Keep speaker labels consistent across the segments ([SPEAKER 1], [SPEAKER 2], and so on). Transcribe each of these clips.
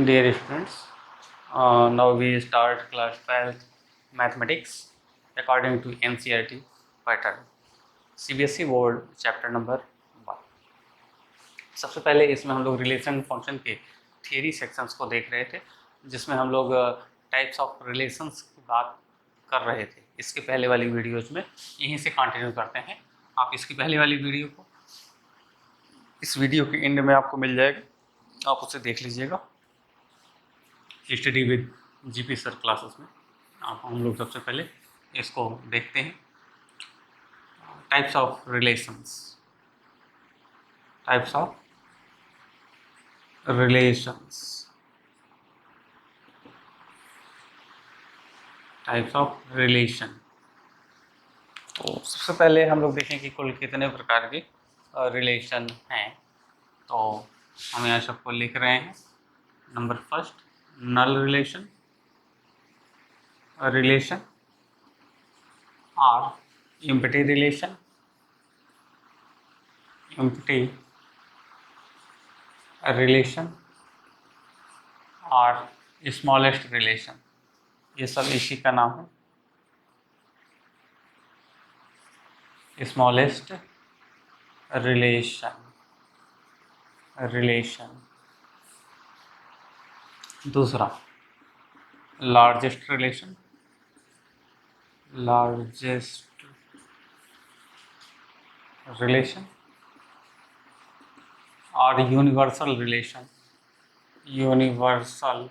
[SPEAKER 1] Dear students, now we start class 12th mathematics according to NCERT pattern CBSE board chapter number 1। सबसे पहले इसमें हम लोग relation function के थियरी सेक्शंस को देख रहे थे, जिसमें हम लोग टाइप्स ऑफ रिलेशंस की बात कर रहे थे। इसके पहले वाली वीडियोज में यहीं से कंटिन्यू करते हैं। आप इसकी पहले वाली वीडियो को इस वीडियो के एंड में आपको मिल जाएगा, आप उसे देख लीजिएगा। Study with GP sir classes में आप हम लोग सबसे पहले इसको देखते हैं। Types of relations, types of relations, types of relation. तो सबसे पहले हम लोग देखें कि कुल कितने प्रकार के रिलेशन हैं। तो हम यहाँ सबको लिख रहे हैं। Number first, null relation, a relation, or empty relation, empty a relation, और smallest relation, ये सब इसी का नाम है। smallest relation, relation। दूसरा लार्जेस्ट रिलेशन, लार्जेस्ट रिलेशन, और universal relation, universal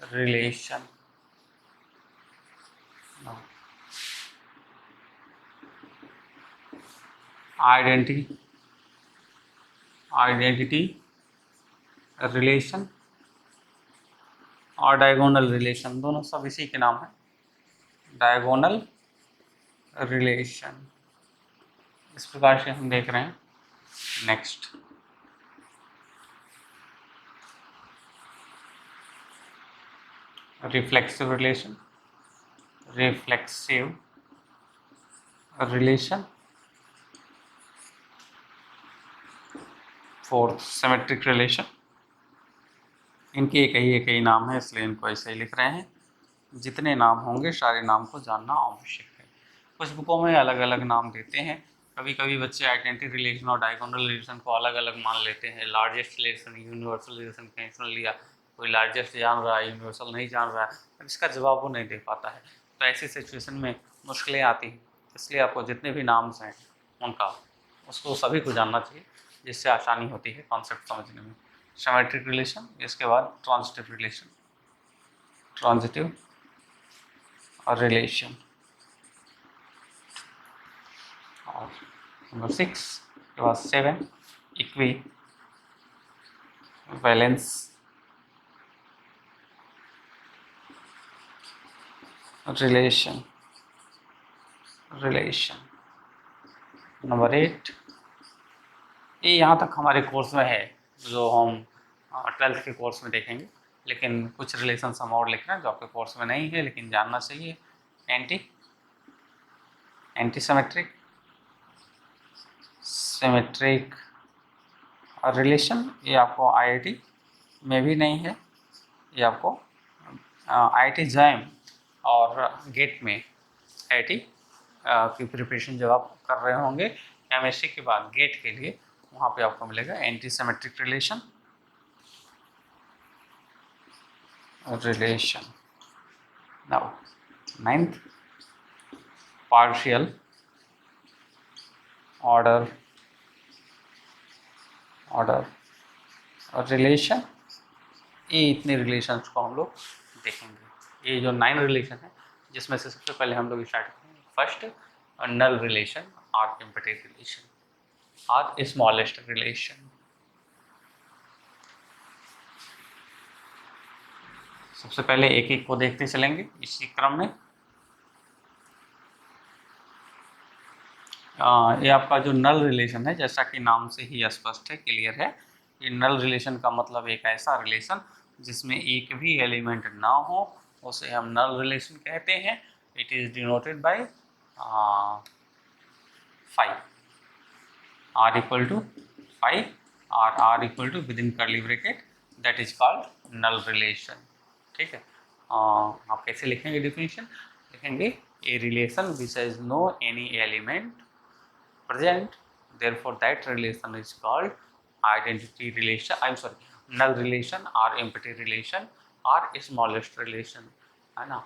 [SPEAKER 1] relation. Identity, identity relation और डायगोनल रिलेशन, दोनों सब इसी के नाम है, डायगोनल रिलेशन। इस प्रकार से हम देख रहे हैं। Next, reflexive relation, reflexive relation. Fourth, symmetric relation. इनके एक ही नाम है, इसलिए इनको ऐसे ही लिख रहे हैं। जितने नाम होंगे सारे नाम को जानना आवश्यक है। कुछ बुकों में अलग अलग नाम देते हैं। कभी कभी बच्चे आइडेंटिटी रिलेशन और डायगोनल रिलेशन को अलग अलग मान लेते हैं। लार्जेस्ट रिलेशन, यूनिवर्सल रिलेशन कहीं सुन लिया, कोई लार्जेस्ट जान रहा है, यूनिवर्सल नहीं जान रहा है, अब इसका जवाब वो नहीं दे पाता है। तो ऐसी सिचुएशन में मुश्किलें आती हैं। इसलिए आपको जितने भी नाम्स हैं उनका उसको सभी को जानना चाहिए, जिससे आसानी होती है कॉन्सेप्ट समझने में। सिमेट्रिक रिलेशन, इसके बाद ट्रांजिटिव रिलेशन, ट्रांजिटिव रिलेशन। और नंबर 6 के बाद 7, equi valence relation, relation. Number 8, ये यहाँ तक हमारे कोर्स में है, जो हम 12th के कोर्स में देखेंगे। लेकिन कुछ रिलेशंस हम और लिख रहे हैं जो आपके कोर्स में नहीं है, लेकिन जानना चाहिए। एंटी सिमेट्रिक, सिमेट्रिक रिलेशन, ये आपको आईआईटी में भी नहीं है, ये आपको आईआईटी जैम और गेट में, आईआईटी की प्रिपरेशन जब आप कर रहे होंगे केमिस्ट्री के बाद गेट के लिए, वहाँ पे आपको मिलेगा anti symmetric relation, relation. Now 9th, partial order, order और रिलेशन। ये इतने रिलेशंस को हम लोग देखेंगे। ये जो 9 रिलेशन है, जिसमें से सबसे पहले हम लोग स्टार्ट करेंगे। फर्स्ट, नल रिलेशन और एम्प्टी रिलेशन और स्मॉलेस्ट रिलेशन। सबसे पहले एक एक को देखते चलेंगे इसी क्रम में। ये आपका जो नल रिलेशन है, जैसा कि नाम से ही स्पष्ट है, क्लियर है। ये नल रिलेशन का मतलब एक ऐसा रिलेशन जिसमें एक भी एलिमेंट ना हो, उसे हम नल रिलेशन कहते हैं। It is denoted by 5, r equal to 5 और r equal to within curly bracket that is called null relation. ठीक है, आप कैसे लिखेंगे डिफिनेशन? लिखेंगे a relation which has no any element present, therefore that relation is called identity relation, I'm sorry null relation or empty relation or smallest relation, है ना?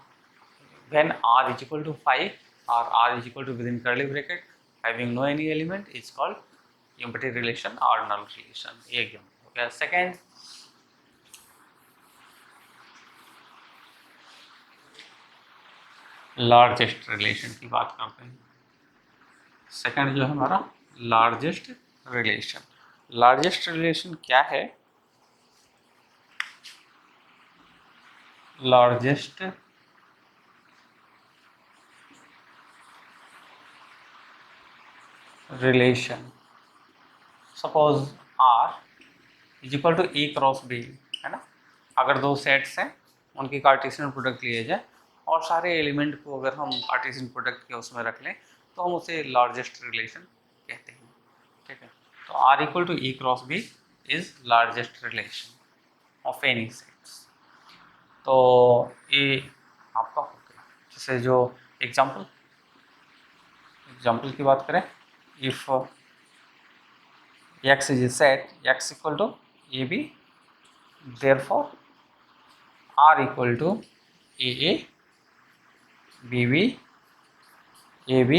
[SPEAKER 1] When r is equal to 5 or r is equal to within curly bracket having no any element is called empty relation or null relation। ये example हो गया। Second, largest relation की बात करते हैं। Second जो है हमारा लार्जेस्ट रिलेशन। लार्जेस्ट रिलेशन क्या है? Largest relation, suppose R is equal to A cross B, है ना? अगर दो सेट्स हैं उनकी कार्टेशियन प्रोडक्ट लिए जाए और सारे एलिमेंट को अगर हम कार्टेशियन प्रोडक्ट के उसमें रख लें तो हम उसे लार्जेस्ट रिलेशन कहते हैं। ठीक है, तो R equal to E cross B is largest relation of any sets. तो ये आपका हो गया। जैसे जो एग्जाम्पल की बात करें, if x is a set x equal to ab, therefore r equal to aa bb ab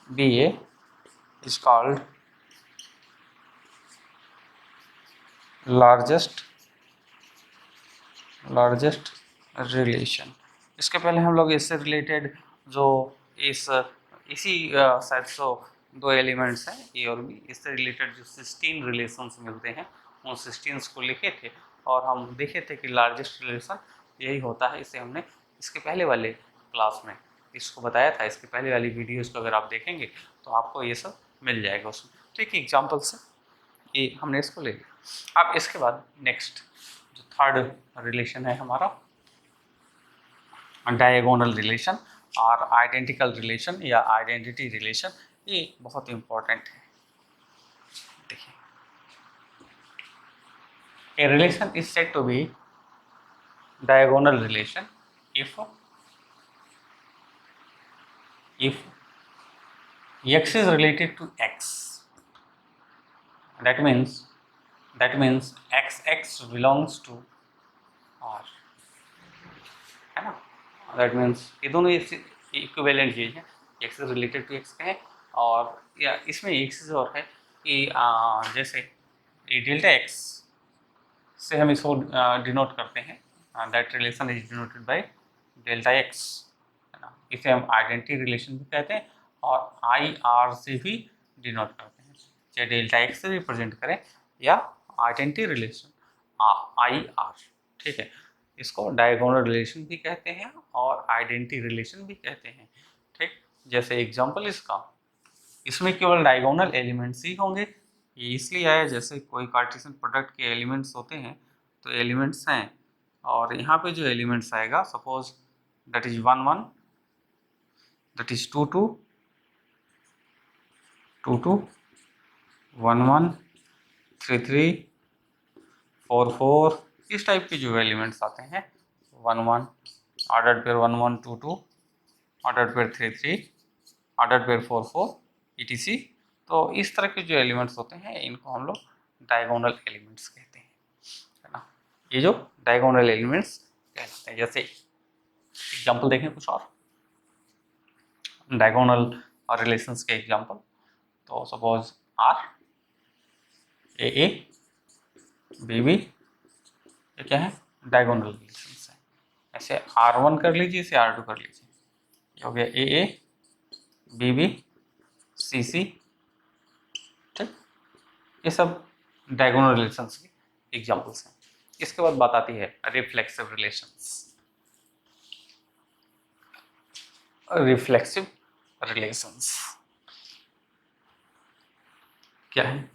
[SPEAKER 1] ba is called largest relation. इसके पहले हम लोग इससे रिलेटेड जो इसी शायद सो दो एलिमेंट्स हैं ए और बी, इससे रिलेटेड जो 16 रिलेशंस मिलते हैं उन 16 को लिखे थे और हम देखे थे कि लार्जेस्ट रिलेशन यही होता है। इसे हमने इसके पहले वाले क्लास में इसको बताया था। इसके पहले वाली वीडियोज़ को अगर आप देखेंगे तो आपको ये सब मिल जाएगा उसमें। तो एक एग्जाम्पल से ये हमने इसको ले लिया। अब इसके बाद नेक्स्ट जो थर्ड रिलेशन है हमारा डायगोनल रिलेशन और आइडेंटिकल रिलेशन या आइडेंटिटी रिलेशन, ये बहुत इंपॉर्टेंट है। देखिए, a relation is said to be diagonal relation if x is related to x, that means xx belongs to r, है ना? दैट मीन्स ये दोनों इक्विवेलेंट चीज है, x is related to x का है और या इसमें एक चीज और है कि जैसे ये डेल्टा x से हम इसको डिनोट करते हैं, that relation is denoted by delta x, है ना? इसे हम आइडेंटिटी रिलेशन भी कहते हैं और आई आर से भी डिनोट करते हैं, चाहे डेल्टा x से रिप्रेजेंट करें या आइडेंटिटी रिलेशन आई आर। ठीक है, इसको डायगोनल रिलेशन भी कहते हैं और आइडेंटिटी रिलेशन भी कहते हैं। ठीक, जैसे एग्जांपल इसमें केवल डायगोनल एलिमेंट्स ही होंगे। ये इसलिए आया जैसे कोई कार्टेशियन प्रोडक्ट के एलिमेंट्स होते हैं तो एलिमेंट्स हैं और यहाँ पे जो एलिमेंट्स आएगा suppose that is 1 1, that is 2 2, 2 2, 1 1, 3 3, 4 4, इस टाइप के जो एलिमेंट्स आते हैं 1 1, order pair 1 1 2 2, order pair 3 3, order pair 4 4 etc। तो इस तरह के जो एलिमेंट्स होते हैं इनको हम लोग डायगोनल एलिमेंट्स कहते हैं, है ना? ये जो डायगोनल एलिमेंट्स कहते हैं। जैसे एग्जांपल देखें कुछ और डायगोनल और रिलेशंस के एग्जांपल, तो suppose R A A B B, ये क्या है? डायगोनल रिलेशंस है। ऐसे R1 कर लीजिए, इसे R2 कर लीजिए, ये हो गया ए ए बी बी सी सी। ठीक, ये सब डायगोनल रिलेशंस के एग्जांपल्स हैं। इसके बाद बात आती है रिफ्लेक्सिव रिलेशंस। रिफ्लेक्सिव रिलेशंस क्या है?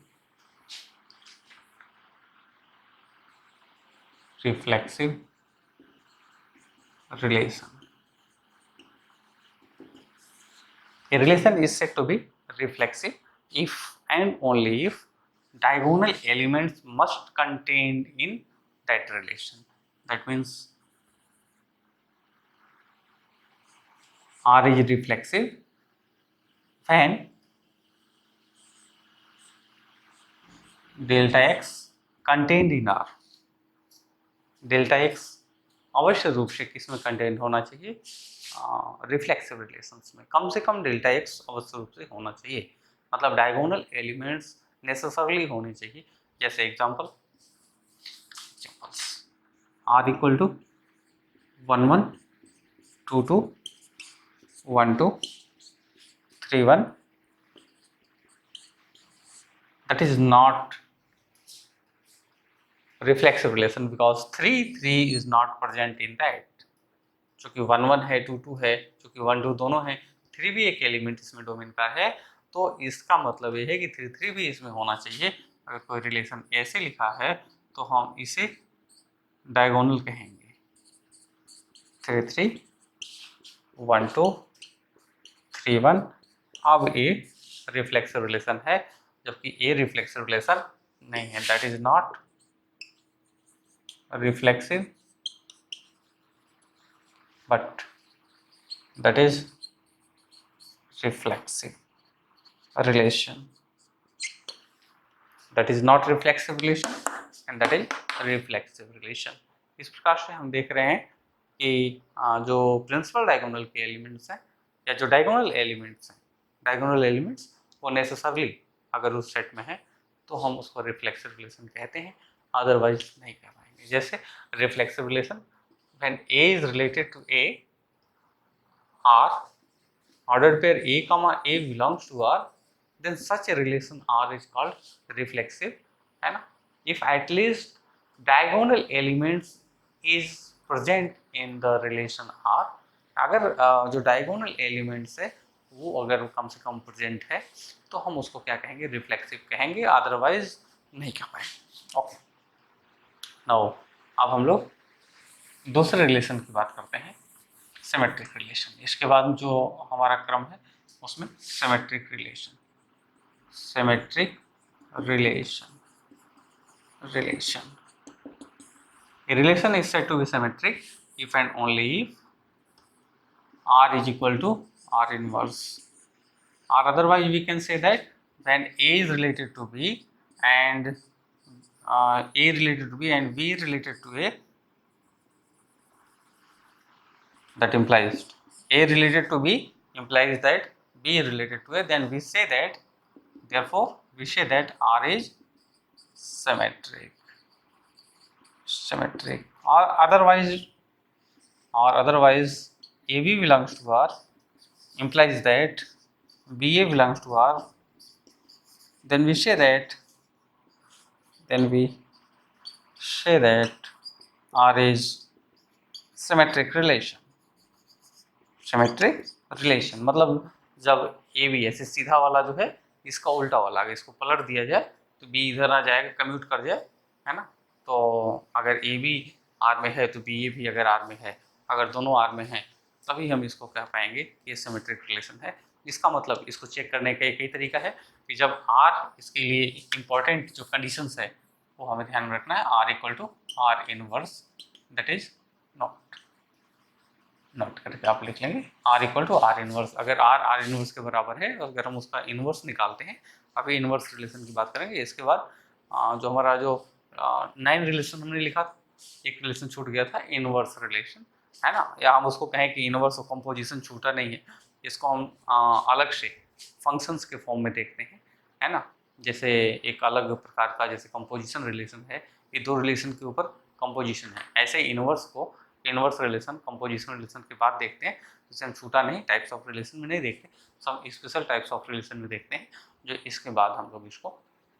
[SPEAKER 1] Reflexive relation. A relation is said to be reflexive if and only if diagonal elements must contained in that relation. That means R is reflexive when delta x contained in R. Delta x अवश्य रूप से किसमें content होना चाहिए, reflexive relations में। कम से कम delta x अवश्य रूप से होना चाहिए, मतलब डायगोनल एलिमेंट्स नेसेसरली होने चाहिए। जैसे example are equal to 1 1 2 2 1 2 3 1, that is not reflexive relation because 3 3 is not present in that। चूंकि 1 1 है 2 2 है, चूंकि 1 2 दोनों है, 3 भी एक एलिमेंट इसमें डोमेन का है, तो इसका मतलब ये है कि 3 3 भी इसमें होना चाहिए। अगर कोई रिलेशन ऐसे लिखा है तो हम इसे डायगोनल कहेंगे, 3 3 1 2 3 1। अब ए रिफ्लेक्सिव रिलेशन है, जबकि ए रिफ्लेक्सिव रिलेशन नहीं है, that is not reflexive but that is reflexive relation, that is not reflexive relation and that is reflexive relation। इस प्रकार से हम देख रहे हैं कि जो प्रिंसिपल डायगोनल के एलिमेंट्स हैं या जो डायगोनल एलिमेंट्स हैं, डायगोनल एलिमेंट्स वो नेसेसरली अगर उस सेट में है तो हम उसको रिफ्लेक्सिव रिलेशन कहते हैं, अदरवाइज नहीं कह पाएंगे। जैसे reflexive relation when A is related to A, R, ordered pair A comma A belongs to R, then such a relation R is called reflexive, है ना। If at least diagonal elements is present in the relation R, अगर जो diagonal elements है वो अगर कम से कम present है तो हम उसको क्या कहेंगे, रिफ्लेक्सिव कहेंगे, अदरवाइज नहीं कह पाएंगे। ओके, नाउ अब हम लोग दूसरे रिलेशन की बात करते हैं, सिमेट्रिक रिलेशन। इसके बाद जो हमारा क्रम है उसमें symmetric relation, symmetric relation, A relation is said to be symmetric if and only if R is equal to R inverse, or otherwise we can say that when A is related to B and A related to B and B related to A, that implies A related to B implies that B related to A, then we say that, therefore we say that R is symmetric, or otherwise AB belongs to R implies that BA belongs to R, then we say that R is symmetric relation। Symmetric relation मतलब जब A B ऐसे सीधा वाला जो है इसका उल्टा वाला, अगर इसको पलट दिया जाए तो बी इधर आ जाएगा, कम्यूट कर जाए, है ना। तो अगर ए बी आर में है तो बी ए भी अगर आर में है, अगर दोनों आर में हैं तभी हम इसको कह पाएंगे कि ये सिमेट्रिक रिलेशन है। इसका मतलब इसको चेक करने का एक ही तरीका है कि जब आर, इसके लिए इम्पॉर्टेंट जो कंडीशंस है वो हमें ध्यान में रखना है, R equal to R inverse, that is note करके आप लिख लेंगे R equal to R inverse. अगर R इनवर्स के बराबर है और अगर हम उसका इनवर्स निकालते हैं, अभी इनवर्स रिलेशन की बात करेंगे। इसके बाद जो हमारा जो 9 रिलेशन हमने लिखा, एक रिलेशन छूट गया था, इनवर्स रिलेशन, है ना, या हम उसको कहें कि इनवर्स ऑफ कंपोजिशन छूटा नहीं है, इसको हम अलग से फंक्शंस के फॉर्म में देखते हैं, है ना। जैसे एक अलग प्रकार का जैसे कंपोजिशन रिलेशन है, ये दो रिलेशन के ऊपर कंपोजिशन है, ऐसे इनवर्स को इनवर्स रिलेशन कंपोजिशन रिलेशन के बाद देखते हैं, जिसे हम छूटा नहीं टाइप्स ऑफ रिलेशन में नहीं देखते, सब स्पेशल टाइप्स ऑफ रिलेशन में देखते हैं, जो इसके बाद हम लोग इसको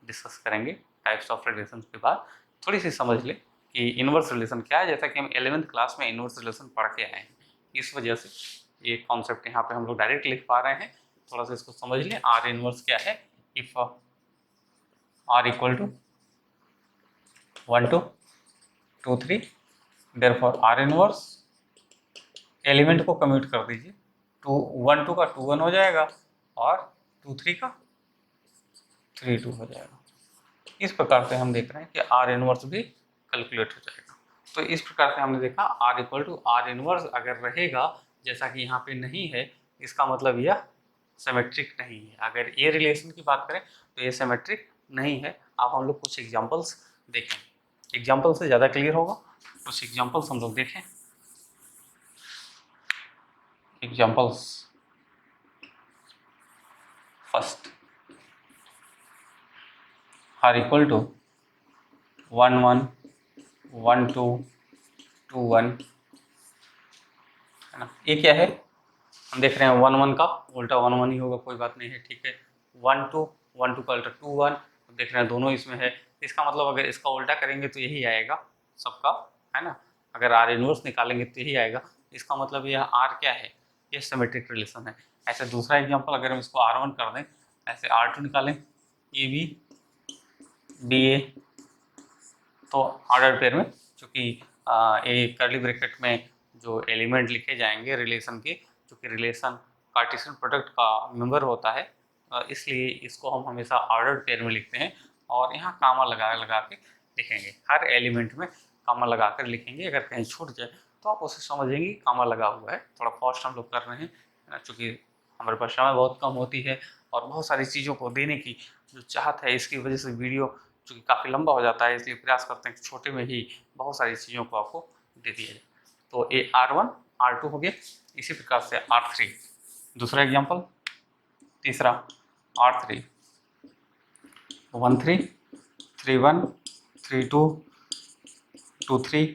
[SPEAKER 1] डिस्कस करेंगे। टाइप्स ऑफ रिलेशन के बाद थोड़ी सी समझ ले कि इनवर्स रिलेशन क्या है, जैसा कि हम 11th क्लास में इनवर्स रिलेशन पढ़ के आए हैं, इस वजह से ये कॉन्सेप्ट यहाँ पे हम लोग डायरेक्ट लिख पा रहे हैं। थोड़ा सा इसको समझ लें, आर इनवर्स क्या है, if R equal to 1 2 2 3, therefore R inverse, element को कम्यूट कर दीजिए, 1 2 का 2 1 हो जाएगा और 2 3 का 3 2 हो जाएगा। इस प्रकार से हम देख रहे हैं कि आर इनवर्स भी कैलकुलेट हो जाएगा। तो इस प्रकार से हमने देखा R equal to R inverse अगर रहेगा, जैसा कि यहाँ पे नहीं है, इसका मतलब यह सिमेट्रिक नहीं है। अगर ये रिलेशन की बात करें तो ये सिमेट्रिक नहीं है। अब हम लोग कुछ एग्जांपल्स देखेंगे, एग्जांपल से ज़्यादा क्लियर होगा। कुछ एग्जांपल्स हम लोग देखें। Examples first, R equal to 1 1 1 2 2 1, है ना। ये क्या है, हम देख रहे हैं 1 1 का उल्टा 1 1 ही होगा, कोई बात नहीं है, ठीक है। 1 2 1 2 का उल्टा 2 1, देख रहे हैं दोनों इसमें है। इसका मतलब अगर इसका उल्टा करेंगे तो यही आएगा सबका, है ना। अगर आर इनवर्स निकालेंगे तो यही आएगा। इसका मतलब यह आर क्या है, ये सिमेट्रिक रिलेशन है। ऐसे दूसरा एग्जांपल, अगर हम इसको R1 कर दें, ऐसे R2 निकालें, ए बी बी ए, तो ऑर्डर पेयर में, चूँकि एक कर्ली ब्रैकेट में जो एलिमेंट लिखे जाएंगे रिलेशन के, चूँकि रिलेशन कार्टेशियन प्रोडक्ट का मेंबर होता है, इसलिए इसको हम हमेशा ऑर्डर पेयर में लिखते हैं। और यहाँ कामा लगा लगा के लिखेंगे, हर एलिमेंट में कामा लगा कर लिखेंगे। अगर कहीं छूट जाए तो आप उसे समझेंगे कामा लगा हुआ है। थोड़ा फास्ट हम लोग कर रहे हैं, चूँकि हमारे पास समय बहुत कम होती है और बहुत सारी चीज़ों को देने की जो चाहत है, इसकी वजह से वीडियो चूँकि काफ़ी लंबा हो जाता है, इसलिए प्रयास करते हैं कि छोटे में ही बहुत सारी चीज़ों को आपको दे दिया जाए। तो ये R1 R2 हो गया। इसी प्रकार से R3, दूसरा एग्जांपल, तीसरा R3 1 3 3 1 3 2 2 3,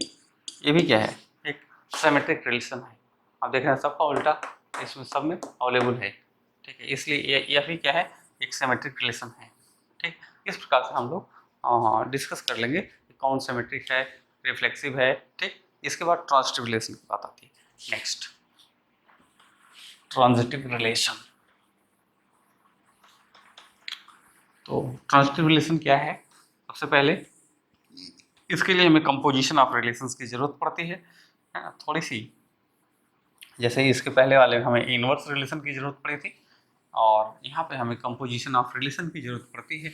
[SPEAKER 1] ये भी क्या है, एक सिमेट्रिक रिलेशन है। आप देख रहे हैं सबका उल्टा इसमें सब में अवेलेबल है, ठीक है। इसलिए यह भी क्या है, एक सिमेट्रिक रिलेशन है, ठीक। इस प्रकार से हम लोग डिस्कस कर लेंगे कि कौन सिमेट्रिक है, रिफ्लेक्सिव है, ठीक। इसके बाद ट्रांजिटिव रिलेशन की बात आती है। Next, transitive relation. तो ट्रांजिटिव रिलेशन क्या है, सबसे पहले इसके लिए हमें कंपोजिशन ऑफ रिलेशंस की जरूरत पड़ती है ना, थोड़ी सी। जैसे इसके पहले वाले हमें इनवर्स रिलेशन की जरूरत पड़ी थी, और यहाँ पे हमें कंपोजिशन ऑफ रिलेशन की जरूरत पड़ती है,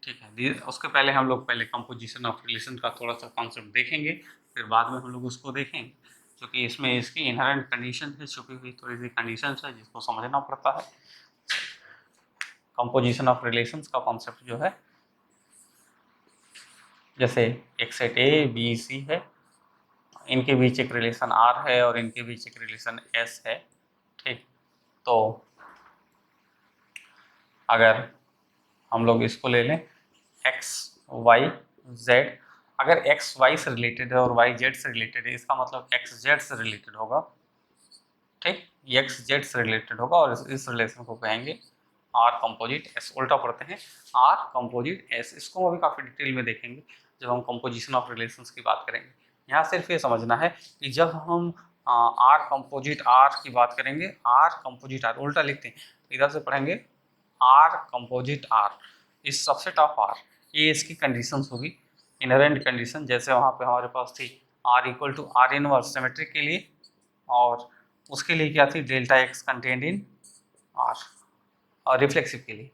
[SPEAKER 1] ठीक है। उसके पहले हम लोग पहले कंपोजिशन ऑफ रिलेशन का थोड़ा सा कॉन्सेप्ट देखेंगे, फिर बाद में हम लोग उसको देखेंगे, क्योंकि इसमें इसकी इनहेरेंट कंडीशन है, छुपी हुई थोड़ी सी कंडीशन है जिसको समझना पड़ता है। कंपोजिशन ऑफ रिलेशंस का कॉन्सेप्ट जो है, जैसे एक सेट ए बी सी है, इनके बीच एक रिलेशन आर है और इनके बीच एक रिलेशन एस है, ठीक। तो अगर हम लोग इसको ले लें एक्स वाई जेड, अगर एक्स वाई से रिलेटेड है और वाई जेड से रिलेटेड है, इसका मतलब एक्स जेड से रिलेटेड होगा, ठीक। एक्स जेड से रिलेटेड होगा और इस रिलेशन को कहेंगे आर कंपोजिट एस। उल्टा पढ़ते हैं आर कंपोजिट एस, इसको अभी काफ़ी डिटेल में देखेंगे जब हम कंपोजिशन ऑफ रिलेशंस की बात करेंगे। यहाँ सिर्फ ये समझना है कि जब हम आर कंपोजिट आर की बात करेंगे, आर कंपोजिट आर उल्टा लिखते हैं, इधर से पढ़ेंगे आर कंपोजिट आर इस सबसेट ऑफ आर, ये इसकी कंडीशंस होगी, इनहेरेंट कंडीशन। जैसे वहाँ पे हमारे पास थी R equal to R inverse symmetric के लिए, और उसके लिए क्या थी, delta X contained in R. और रिफ्लेक्सिव के लिए,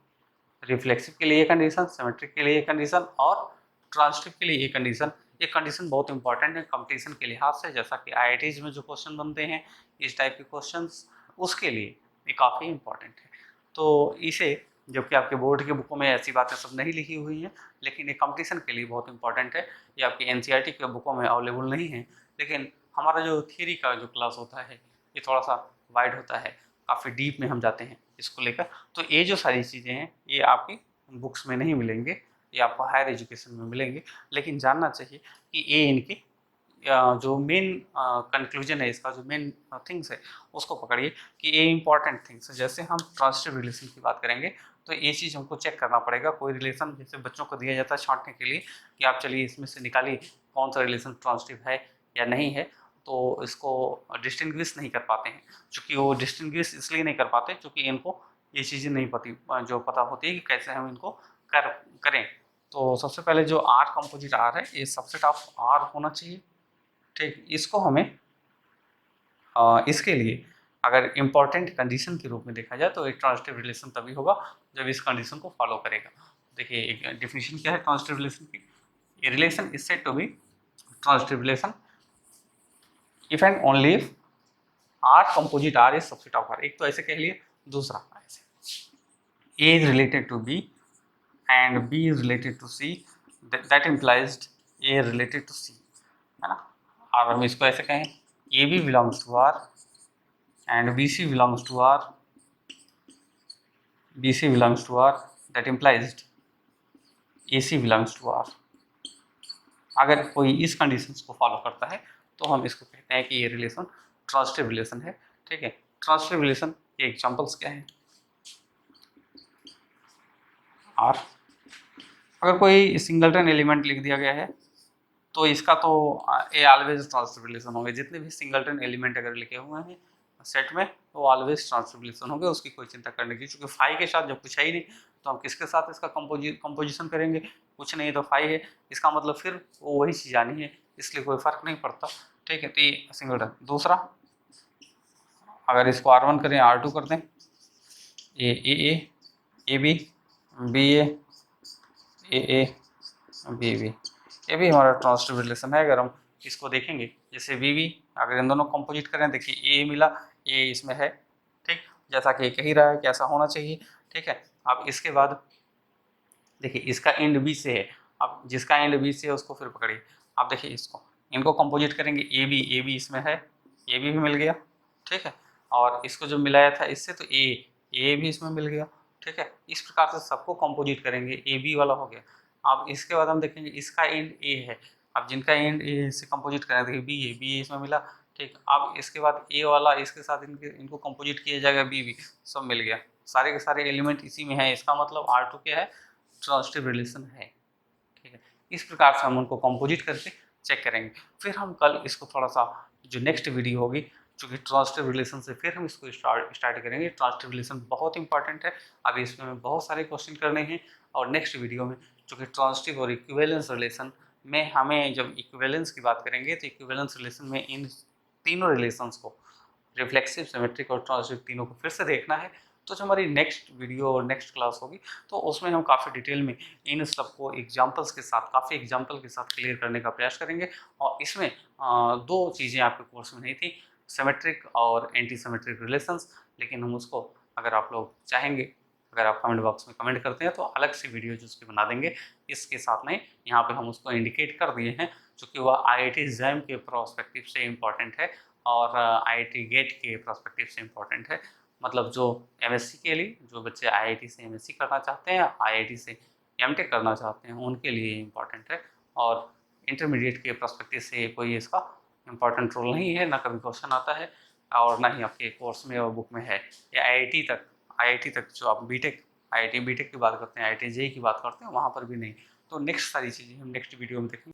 [SPEAKER 1] रिफ्लेक्सिव के लिए ये कंडीशन, सिमेट्रिक के लिए ये कंडीशन, और ट्रांजिटिव के लिए ये कंडीशन। ये कंडीशन बहुत इंपॉर्टेंट है कंपटीशन के लिहाज से, जैसा कि IITs में जो क्वेश्चन बनते हैं इस टाइप के क्वेश्चंस, उसके लिए ये काफ़ी इंपॉर्टेंट है। तो इसे, जबकि आपके बोर्ड की बुकों में ऐसी बातें सब नहीं लिखी हुई हैं, लेकिन ये कंपटीशन के लिए बहुत इंपॉर्टेंट है। ये आपकी NCERT के बुकों में अवेलेबल नहीं है, लेकिन हमारा जो थियरी का जो क्लास होता है ये थोड़ा सा वाइड होता है, काफ़ी डीप में हम जाते हैं इसको लेकर। तो ये जो सारी चीज़ें हैं ये आपकी बुक्स में नहीं मिलेंगे, ये आपको हायर एजुकेशन में मिलेंगे। लेकिन जानना चाहिए कि ये इनकी जो मेन कंक्लूजन है, इसका जो मेन थिंग्स है उसको पकड़िए कि ये इंपॉर्टेंट थिंग्स है। जैसे हम ट्रांजिटिव रिलेशन की बात करेंगे तो ये चीज़ हमको चेक करना पड़ेगा। कोई रिलेशन जैसे बच्चों को दिया जाता है छांटने के लिए कि आप चलिए इसमें से निकालिए कौन सा रिलेशन ट्रांजिटिव है या नहीं है, तो इसको डिस्टिंग्विश नहीं कर पाते हैं। चूँकि वो डिस्टिंग्विश इसलिए नहीं कर पाते क्योंकि इनको ये चीज़ें नहीं पता होती है कि कैसे हम इनको करें। तो सबसे पहले जो आर कंपोजिट आर है, ये सबसेट ऑफ आर होना चाहिए, ठीक। इसको हमें इसके लिए अगर इम्पॉर्टेंट कंडीशन के रूप में देखा जाए तो एक ट्रांजिटिव रिलेशन तभी होगा जब इस कंडीशन को फॉलो करेगा। देखिए एक डिफिनेशन क्या है ट्रांजिटिव रिलेशन की, a relation is said to be transitive relation if and only if R composite R is subset of R. एक तो ऐसे कह लिए, दूसरा ऐसे a is related to b and b is related to c, that implies a related to c, है ना। और हम इसको ऐसे कहें a b belongs to R and b c belongs to R, b c belongs to are, that implies A C belongs to R. अगर कोई इस कंडीशंस को फॉलो करता है तो हम इसको कहते हैं कि ये रिलेशन ट्रांजिटिव रिलेशन है, ठीक है। ट्रांजिटिव रिलेशन के एग्जांपल्स क्या हैं? आर, अगर कोई सिंगलटन एलिमेंट लिख दिया गया है तो इसका तो ए ऑलवेज ट्रांजिटिव रिलेशन होंगे। जितने भी सिंगलटन एलिमेंट अगर लिखे हुए हैं सेट में तो ऑलवेज ट्रांजिटिव रिलेशन होंगे, उसकी कोई चिंता करने की, क्योंकि फाई के साथ जब कुछ है ही नहीं तो हम किसके साथ इसका कंपोजिशन करेंगे? कुछ नहीं तो फाई है, इसका मतलब फिर वो वही चीज़ आनी है, इसलिए कोई फर्क नहीं पड़ता, ठीक है। तो ये सिंगलटन। दूसरा, अगर इसको R1 करें R2 कर दें, A B B A B B, ये भी हमारा ट्रांजिटिव रिलेशन है। अगर हम इसको देखेंगे जैसे वी वी, अगर इन दोनों कंपोजिट करें, देखिए ए मिला, ए इसमें है, ठीक, जैसा कि कह ही रहा है कि ऐसा होना चाहिए, ठीक है। अब इसके बाद देखिए इसका एंड बी से है, अब जिसका एंड बी से है उसको फिर पकड़िए। अब देखिए इसको, इनको कंपोजिट करेंगे ए बी इसमें है, ए बी भी मिल गया, ठीक है। और इसको जो मिलाया था इससे तो ए भी इसमें मिल गया, ठीक है। इस प्रकार से सबको कंपोजिट करेंगे, ए बी वाला हो गया। अब इसके बाद हम देखेंगे इसका एंड ए है, अब जिनका एंड ए से कंपोजिट करें, देखिए बी इसमें मिला, ठीक। अब इसके बाद ए वाला इसके साथ इनको कंपोजिट किया जाएगा, बी सब मिल गया, सारे के सारे एलिमेंट इसी में है, इसका मतलब R2 क्या है? ट्रांजिटिव रिलेशन है, ठीक है। इस प्रकार से हम उनको कंपोजिट करके चेक करेंगे। फिर हम कल इसको थोड़ा सा, जो नेक्स्ट वीडियो होगी चूँकि ट्रांजिटिव रिलेशन से फिर हम इसको स्टार्ट करेंगे। ट्रांजिटिव रिलेशन बहुत इंपॉर्टेंट है, अभी इसमें हमें बहुत सारे क्वेश्चन करने हैं। और नेक्स्ट वीडियो में चूँकि ट्रांजिटिव और इक्विवेलेंस रिलेशन में हमें जब इक्विवेलेंस की बात करेंगे तो इक्विवेलेंस रिलेशन में इन तीनों रिलेशंस को, रिफ्लेक्सिव, सिमेट्रिक और ट्रांजिटिव, तीनों को फिर से देखना है। तो जो हमारी नेक्स्ट वीडियो और नेक्स्ट क्लास होगी तो उसमें हम काफ़ी डिटेल में इन सबको एग्जाम्पल्स के साथ, काफ़ी एग्जाम्पल के साथ क्लियर करने का प्रयास करेंगे। और इसमें दो चीज़ें आपके कोर्स में नहीं थी, सिमेट्रिक और एंटी सिमेट्रिक रिलेशंस, लेकिन हम उसको, अगर आप लोग चाहेंगे, अगर आप कमेंट बॉक्स में कमेंट करते हैं तो अलग से वीडियो जो उसकी बना देंगे। इसके साथ में यहाँ पे हम उसको इंडिकेट कर दिए हैं, चूँकि वह IIT JAM के प्रोस्पेक्टिव से इम्पॉर्टेंट है और IIT गेट के प्रोस्पेक्टिव से इम्पॉर्टेंट है। मतलब जो MSc के लिए, जो बच्चे IIT से MSc करना चाहते हैं, IIT से MTech करना चाहते हैं, उनके लिए इम्पॉर्टेंट है। और इंटरमीडिएट के पर्सपेक्टिव से कोई इसका इम्पॉर्टेंट रोल नहीं है, ना कभी क्वेश्चन आता है और ना ही आपके कोर्स में और बुक में है। या IIT तक जो आप IIT BTech की बात करते हैं, IIT JEE की बात करते हैं, वहाँ पर भी नहीं। तो नेक्स्ट सारी चीज़ें हम नेक्स्ट वीडियो में देखेंगे।